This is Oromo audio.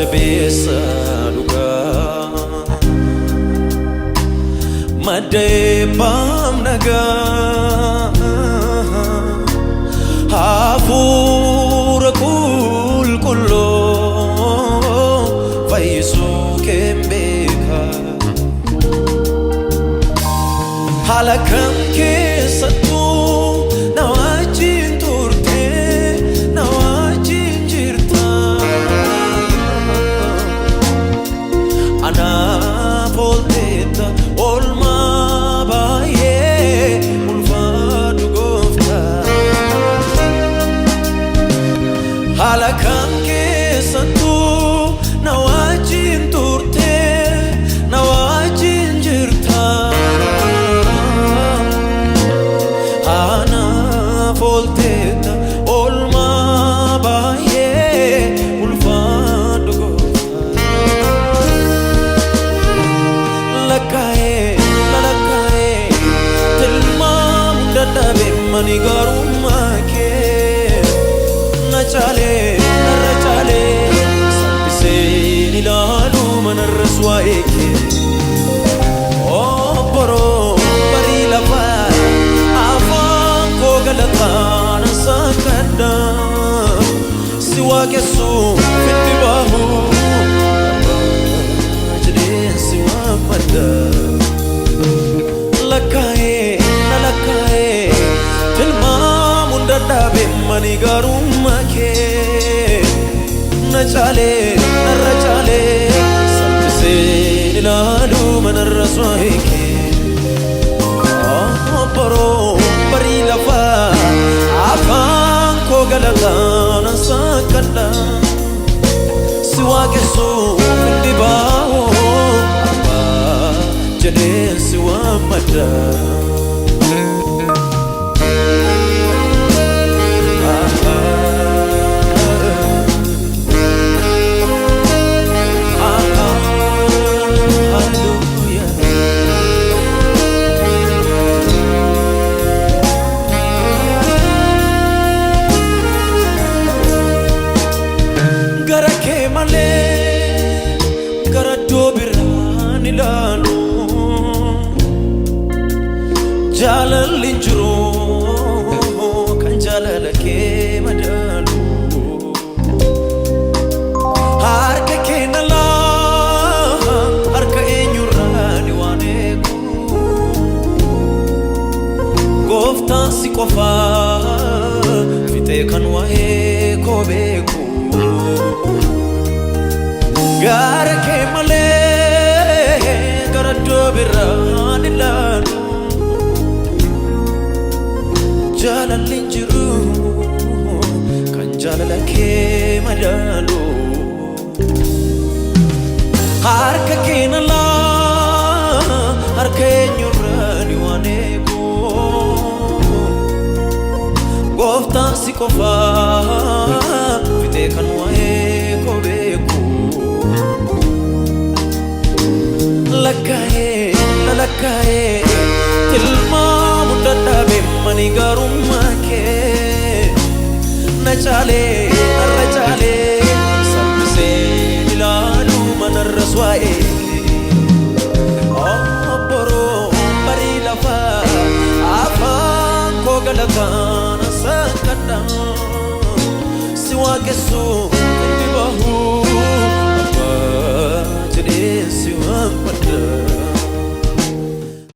jabeessa dhugaa maddeebbaam nagaa hafuura qulqulluu fayyisuu keen beeka haala kam keessattuu na wajjin turtee na wajjin jirta anaaf oolteetta oolmaa baay'ee ulfaadhu gooftaa haala kam keessattuu na wajjin turtee na wajjin jirta anaaf oolteetta oolmaa baay'ee ulfaadhu gooftaa lakkaa'ee lalakkaa'ee tilmaamu dadhabe mani gaarummaa kee na caalee narra caalee salphiseen ilaalu manarras waa'ee kee obboroo barii lafaa afaan koo galataan sakkadha si waaqessuu fitti baahu jedheen si waammadha lakkaa'ee na lakkaa'ee tilmaamuun dadhabe mani gaarummaa kee na caalee narra caalee salphiseen ilaalu manarras waa'ee kee obboroo barii lafaa afaan koo galataan sakkadha si waaqessuu fitti baahu jedheen si waammadha gara kee malee gara iddoo biraan ilaalu jaalalli hin jiru kan jaalala kee madaalu harka kee nalaa harka eenyurraan waan eegu gooftaan si qofaa fixee kan waa'ee koo beeku gara kee malee gara iddoo biraan ilaalu jaalalli hin jiru kan jaalala kee madaalu harka kee nalaa harka eenyurraan waan eegu gooftaan si qofaa fixee kan waa'ee koo beeku lakkaa'ee lalakkaa'ee tilmaamu dadhabe mani gaarummaa kee na caalee narra caalee salphiseen ilaalu manarras waa'ee kee obboroo barii lafaa afaan koo galataan sakkadha si waaqessuu fitti baahu jedheen si waammadha